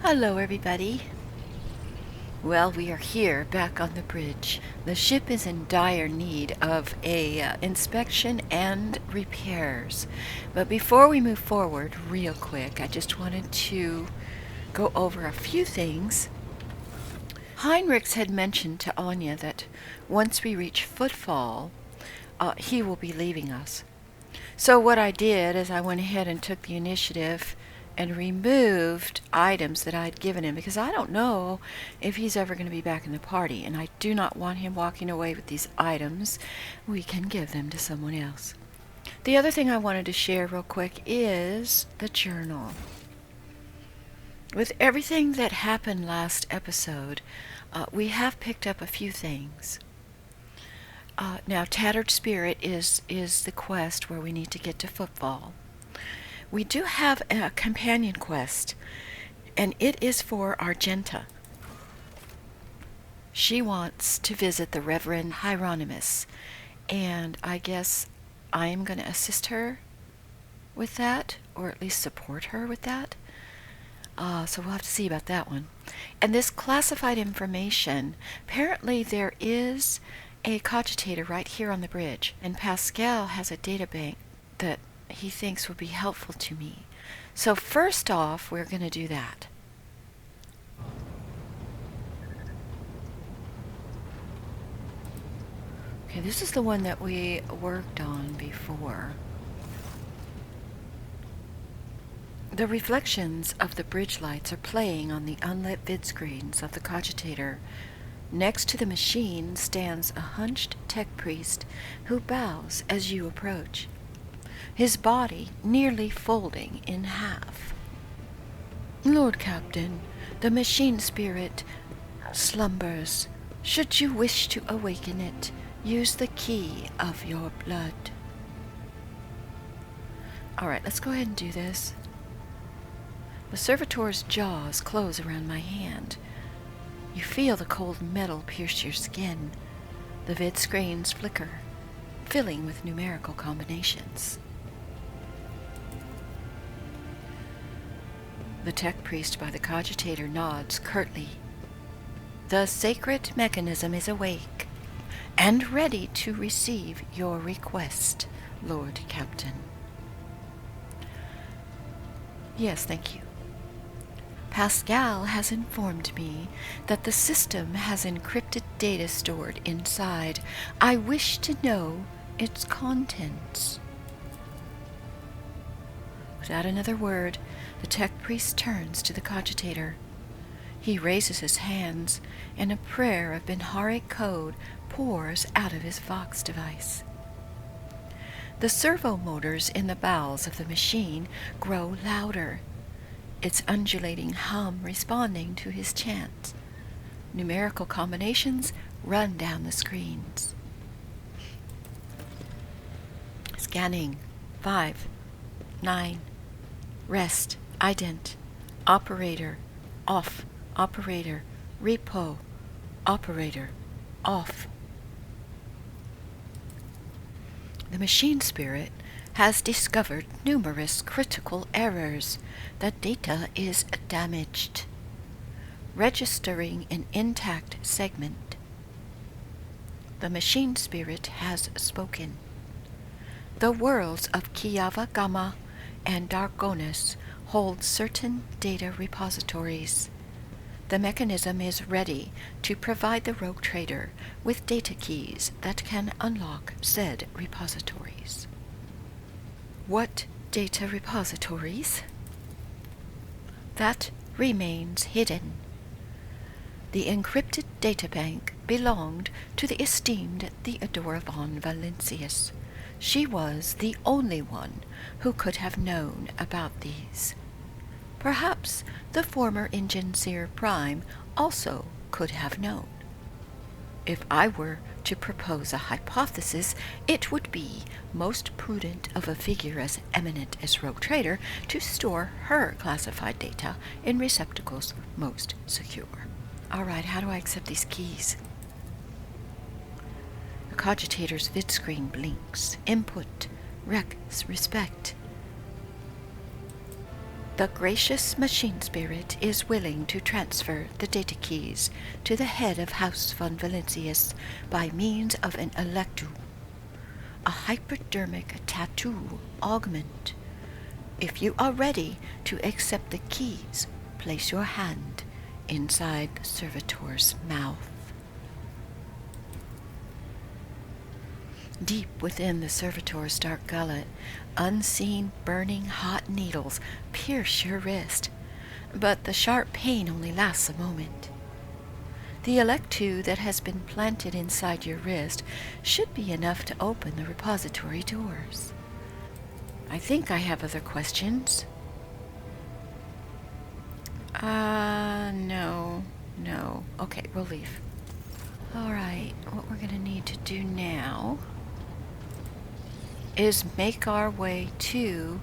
Hello, everybody. Well, we are here back on the bridge. The ship is in dire need of a inspection and repairs. But before we move forward, real quick, I just wanted to go over a few things. Heinrichs had mentioned to Anya that once we reach Footfall, he will be leaving us. So what I did is I went ahead and took the initiative and removed items that I'd given him because I don't know if he's ever going to be back in the party, and I do not want him walking away with these items. We can give them to someone else. The other thing I wanted to share real quick is the journal. With everything that happened last episode, we have picked up a few things. Now, Tattered Spirit is the quest where we need to get to Footfall. We do have a companion quest, and it is for Argenta. She wants to visit the Reverend Hieronymus, and I guess I am going to assist her with that, or at least support her with that. So we'll have to see about that one. And this classified information, apparently there is a cogitator right here on the bridge, and Pascal has a data bank that he thinks would be helpful to me. So first off, we're going to do that. Okay, this is the one that we worked on before. The reflections of the bridge lights are playing on the unlit vid screens of the cogitator. Next to the machine stands a hunched tech priest who bows as you approach, his body nearly folding in half. Lord Captain, the machine spirit slumbers. Should you wish to awaken it, use the key of your blood. Alright, let's go ahead and do this. The servitor's jaws close around my hand. You feel the cold metal pierce your skin. The vid screens flicker, filling with numerical combinations. The tech priest by the cogitator nods curtly. The sacred mechanism is awake and ready to receive your request, Lord Captain. Yes, thank you. Pascal has informed me that the system has encrypted data stored inside. I wish to know its contents. Without another word, the tech priest turns to the cogitator. He raises his hands, and a prayer of Benharic code pours out of his Vox device. The servo motors in the bowels of the machine grow louder, its undulating hum responding to his chant. Numerical combinations run down the screens. Scanning. 5, 9, rest, ident, operator, off, operator, repo, operator, off. The machine spirit has discovered numerous critical errors. The data is damaged, registering an intact segment. The machine spirit has spoken. The worlds of Kiava Gamma and Dargonus hold certain data repositories. The mechanism is ready to provide the rogue trader with data keys that can unlock said repositories. What data repositories? That remains hidden. The encrypted databank belonged to the esteemed Theodora von Valentius. She was the only one who could have known about these. Perhaps the former Enginseer Prime also could have known. If I were to propose a hypothesis, it would be most prudent of a figure as eminent as Rogue Trader to store her classified data in receptacles most secure. Alright, how do I accept these keys? The cogitator's vid screen blinks. Input. Respect. The gracious machine spirit is willing to transfer the data keys to the head of House von Valencius by means of an electro, a hypodermic tattoo augment. If you are ready to accept the keys, place your hand inside the servitor's mouth. Deep within the servitor's dark gullet, unseen burning hot needles pierce your wrist, but the sharp pain only lasts a moment. The electro that has been planted inside your wrist should be enough to open the repository doors. I think I have other questions. No. Okay, we'll leave. Alright, what we're gonna need to do now is make our way to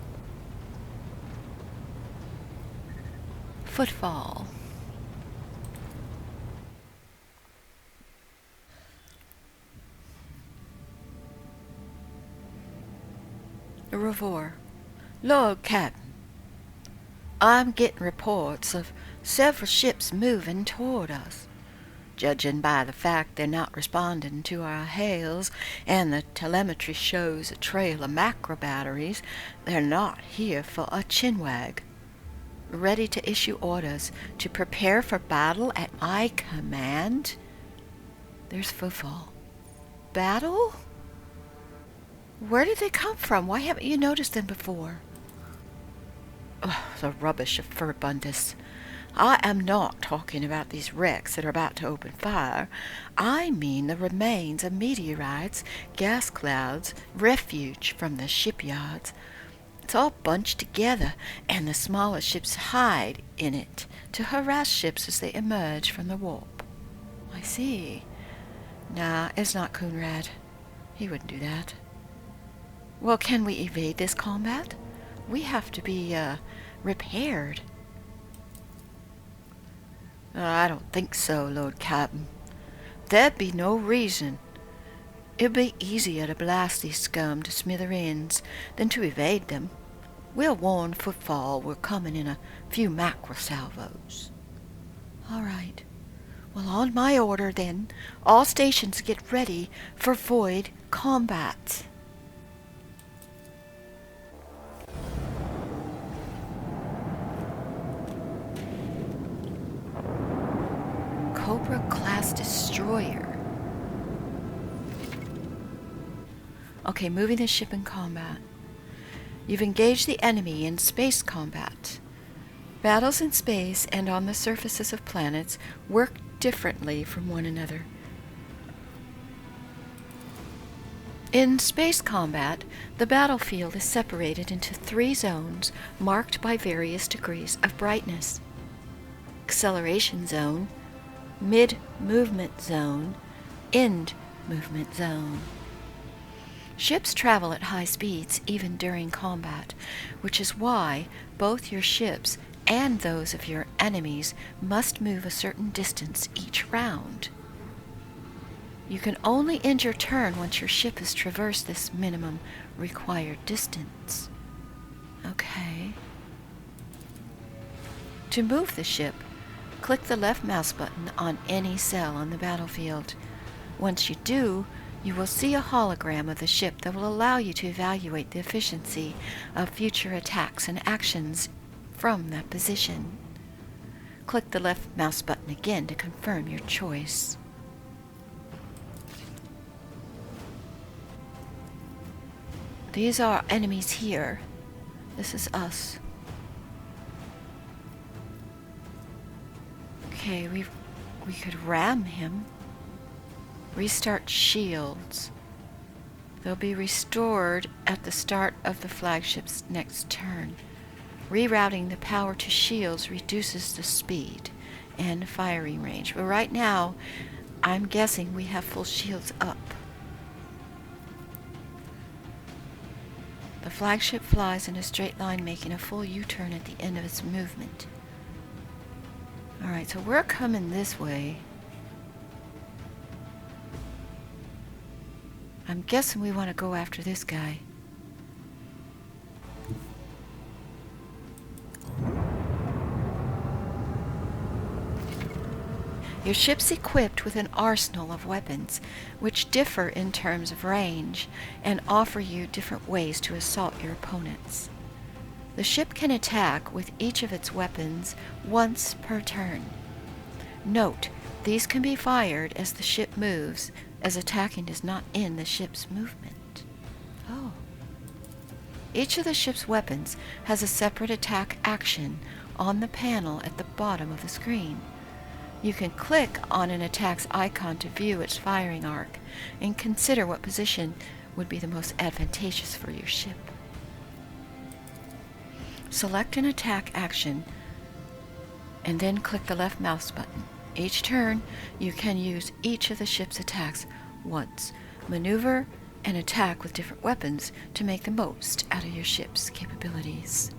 Footfall. Revor. Lord Captain, I'm getting reports of several ships moving toward us. Judging by the fact they're not responding to our hails and the telemetry shows a trail of macro batteries, they're not here for a chinwag. Ready to issue orders to prepare for battle at my command? There's Footfall. Battle? Where did they come from? Why haven't you noticed them before? Ugh, the rubbish of Furbundus. I am not talking about these wrecks that are about to open fire. I mean the remains of meteorites, gas clouds, refuge from the shipyards. It's all bunched together, and the smaller ships hide in it to harass ships as they emerge from the warp. I see. Nah, it's not Coonrad. He wouldn't do that. Well, can we evade this combat? We have to be, repaired. I don't think so, Lord Captain. There'd be no reason. It'd be easier to blast these scum to smithereens than to evade them. We'll warn Footfall we're coming in a few macro salvos. All right. Well, on my order, then, all stations get ready for void combat. Cobra-class destroyer. Okay, moving the ship in combat. You've engaged the enemy in space combat. Battles in space and on the surfaces of planets work differently from one another. In space combat, the battlefield is separated into 3 zones marked by various degrees of brightness. Acceleration zone, mid-movement zone, end-movement zone. Ships travel at high speeds even during combat, which is why both your ships and those of your enemies must move a certain distance each round. You can only end your turn once your ship has traversed this minimum required distance. Okay. To move the ship, click the left mouse button on any cell on the battlefield. Once you do, you will see a hologram of the ship that will allow you to evaluate the efficiency of future attacks and actions from that position. Click the left mouse button again to confirm your choice. These are enemies here. This is us. Okay, we could ram him. Restart shields. They'll be restored at the start of the flagship's next turn. Rerouting the power to shields reduces the speed and firing range. But right now, I'm guessing we have full shields up. The flagship flies in a straight line, making a full U-turn at the end of its movement. Alright, so we're coming this way. I'm guessing we want to go after this guy. Your ship's equipped with an arsenal of weapons, which differ in terms of range and offer you different ways to assault your opponents. The ship can attack with each of its weapons once per turn. Note, these can be fired as the ship moves, as attacking does not end the ship's movement. Oh. Each of the ship's weapons has a separate attack action on the panel at the bottom of the screen. You can click on an attack's icon to view its firing arc and consider what position would be the most advantageous for your ship. Select an attack action and then click the left mouse button. Each turn, you can use each of the ship's attacks once. Maneuver and attack with different weapons to make the most out of your ship's capabilities.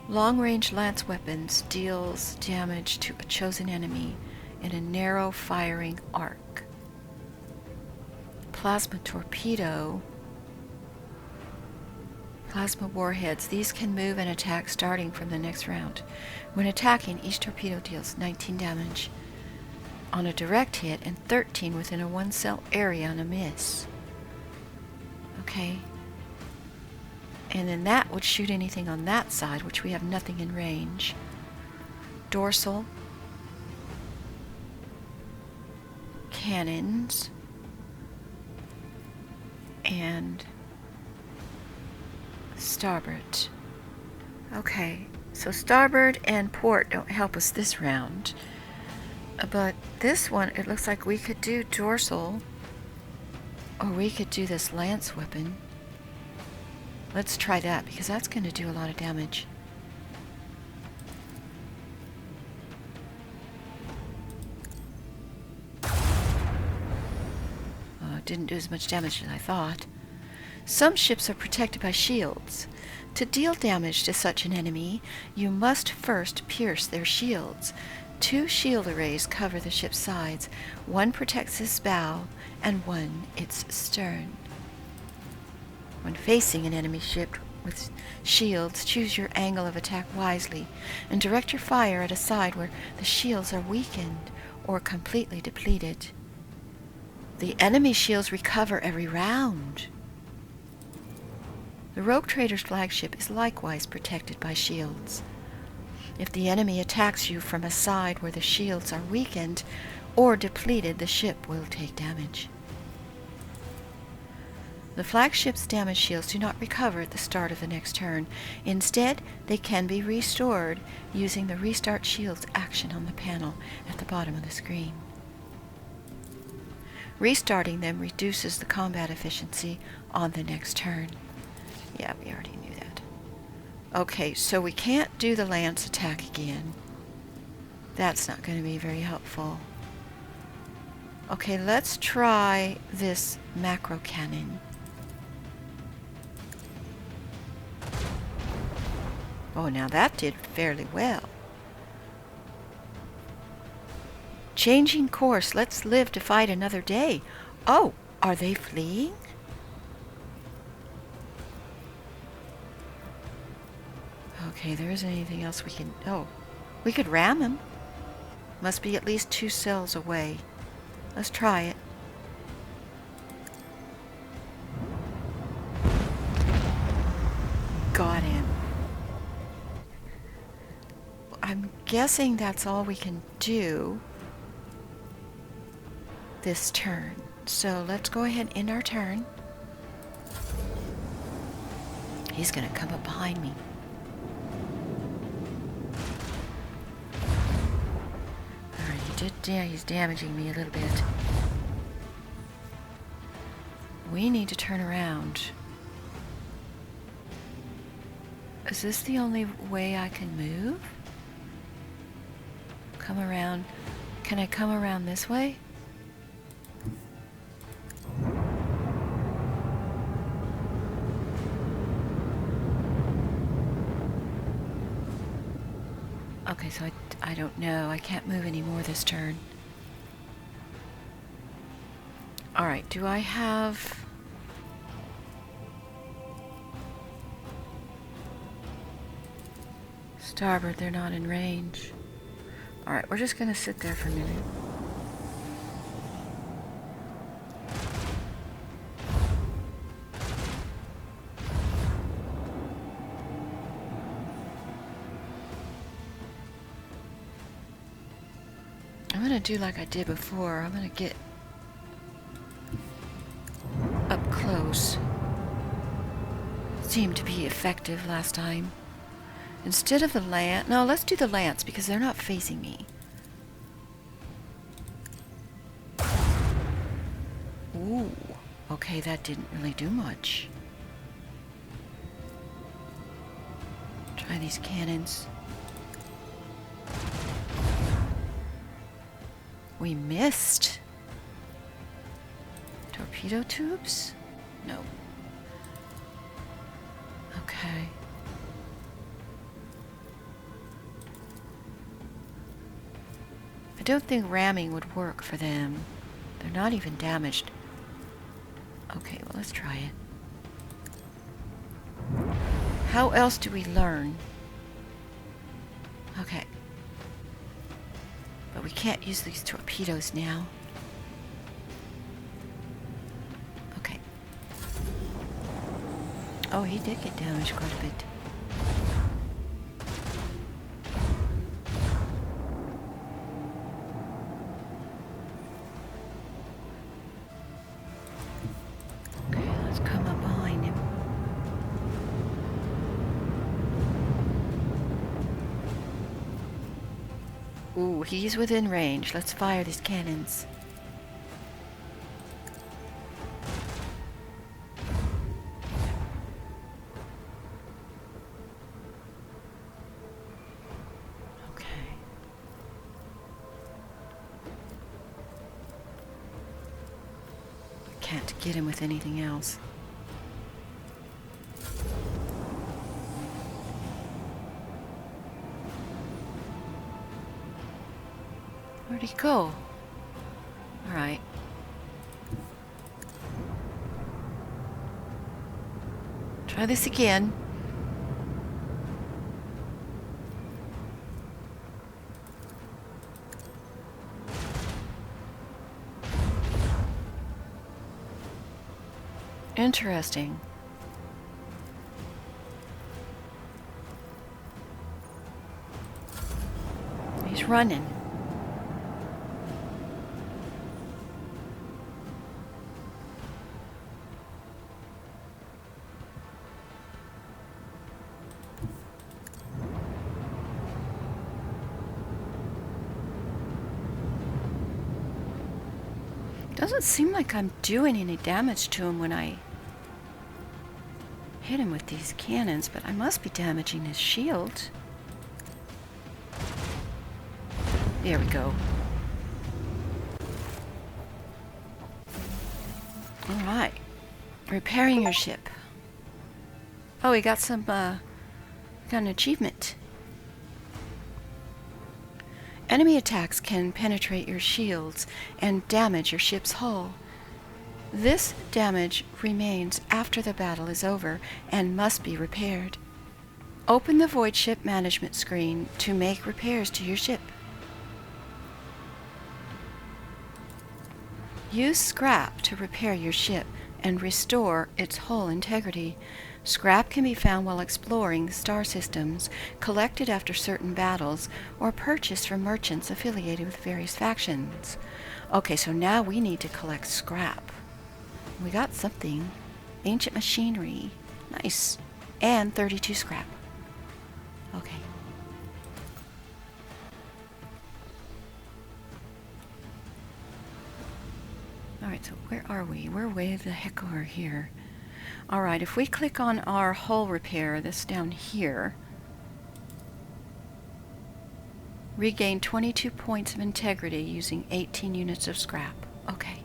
Long-range lance weapons deals damage to a chosen enemy in a narrow firing arc. Plasma torpedo, plasma warheads, these can move and attack starting from the next round. When attacking, each torpedo deals 19 damage on a direct hit and 13 within a 1-cell area on a miss. Okay. And then that would shoot anything on that side, which we have nothing in range. Dorsal cannons and starboard. Okay, so starboard and port don't help us this round. But this one, it looks like we could do dorsal, or we could do this lance weapon. Let's try that, because that's going to do a lot of damage. It didn't do as much damage as I thought. Some ships are protected by shields. To deal damage to such an enemy, you must first pierce their shields. 2 shield arrays cover the ship's sides. One protects its bow, and one its stern. When facing an enemy ship with shields, choose your angle of attack wisely and direct your fire at a side where the shields are weakened or completely depleted. The enemy shields recover every round. The Rogue Trader's flagship is likewise protected by shields. If the enemy attacks you from a side where the shields are weakened or depleted, the ship will take damage. The flagship's damage shields do not recover at the start of the next turn. Instead, they can be restored using the Restart Shields action on the panel at the bottom of the screen. Restarting them reduces the combat efficiency on the next turn. Yeah, we already knew that. Okay, so we can't do the lance attack again. That's not going to be very helpful. Okay, let's try this macro cannon. Oh, now that did fairly well. Changing course. Let's live to fight another day. Oh, are they fleeing? Okay, there isn't anything else we can... Oh, we could ram them. Must be at least 2 cells away. Let's try it. Got him. I'm guessing that's all we can do this turn. So let's go ahead and end our turn. He's going to come up behind me. Alright, he's damaging me a little bit. We need to turn around. Is this the only way I can move? Come around. Can I come around this way? Okay, so I don't know. I can't move anymore this turn. Alright, do I have... Starboard, they're not in range. Alright, we're just gonna sit there for a minute. I'm gonna do like I did before. I'm gonna get up close. Seemed to be effective last time. Instead of the lance... No, let's do the lance because they're not facing me. Ooh. Okay, that didn't really do much. Try these cannons. We missed. Torpedo tubes? No. Okay. I don't think ramming would work for them. They're not even damaged. Okay, well, let's try it. How else do we learn? Okay. But we can't use these torpedoes now. Okay. Oh, he did get damaged quite a bit. Okay, let's come up behind him. Ooh, he's within range. Let's fire these cannons. Okay. Can't get him with anything else. Where'd he go? Alright. Try this again. Interesting. He's running. Doesn't seem like I'm doing any damage to him when I hit him with these cannons, but I must be damaging his shield. There we go. Alright. Repairing your ship. Oh, we got some, got an achievement. Enemy attacks can penetrate your shields and damage your ship's hull. This damage remains after the battle is over and must be repaired. Open the Void Ship Management screen to make repairs to your ship. Use scrap to repair your ship and restore its hull integrity. Scrap can be found while exploring star systems, collected after certain battles, or purchased from merchants affiliated with various factions. Okay, so now we need to collect scrap. We got something. Ancient machinery. Nice. And 32 scrap. Okay. Alright, so where are we? We're way the heck over here. Alright, if we click on our hull repair, this down here, regain 22 points of integrity using 18 units of scrap. Okay.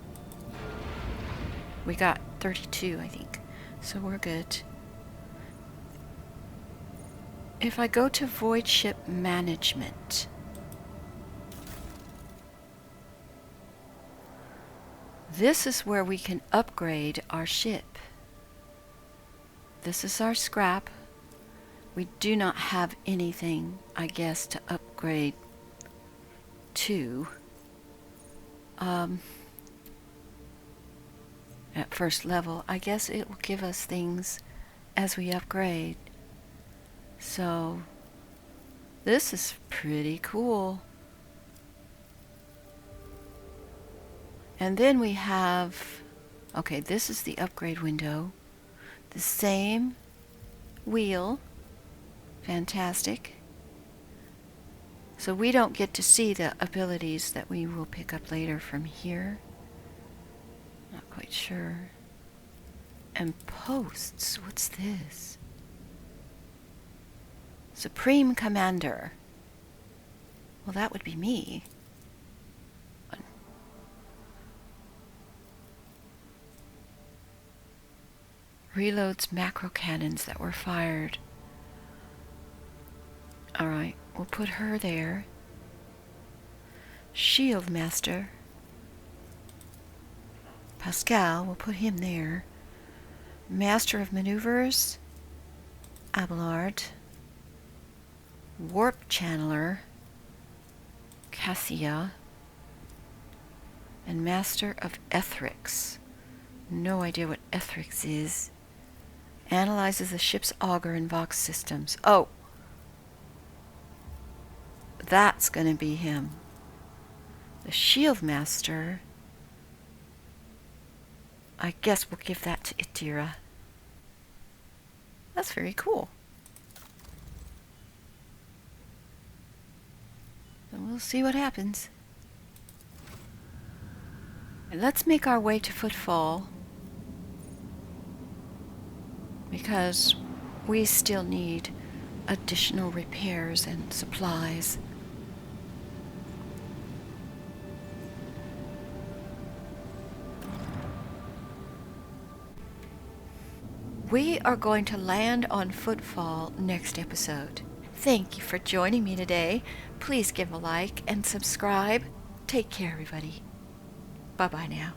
We got 32, I think. So we're good. If I go to Void Ship Management, this is where we can upgrade our ship. This is our scrap. We do not have anything, I guess, to upgrade to at first level. I guess it will give us things as we upgrade. So this is pretty cool. And then we have, okay, this is the upgrade window. The same wheel. Fantastic. So we don't get to see the abilities that we will pick up later from here. Not quite sure. And posts, what's this? Supreme Commander. Well, that would be me. Reloads macro cannons that were fired. Alright, we'll put her there. Shield Master. Pascal, we'll put him there. Master of Maneuvers. Abelard. Warp Channeler. Cassia. And Master of Ethrix. No idea what Ethrix is. Analyzes the ship's auger and Vox systems. Oh! That's going to be him. The Shield Master. I guess we'll give that to Itira. That's very cool. And we'll see what happens. And let's make our way to Footfall, because we still need additional repairs and supplies. We are going to land on Footfall next episode. Thank you for joining me today. Please give a like and subscribe. Take care, everybody. Bye-bye now.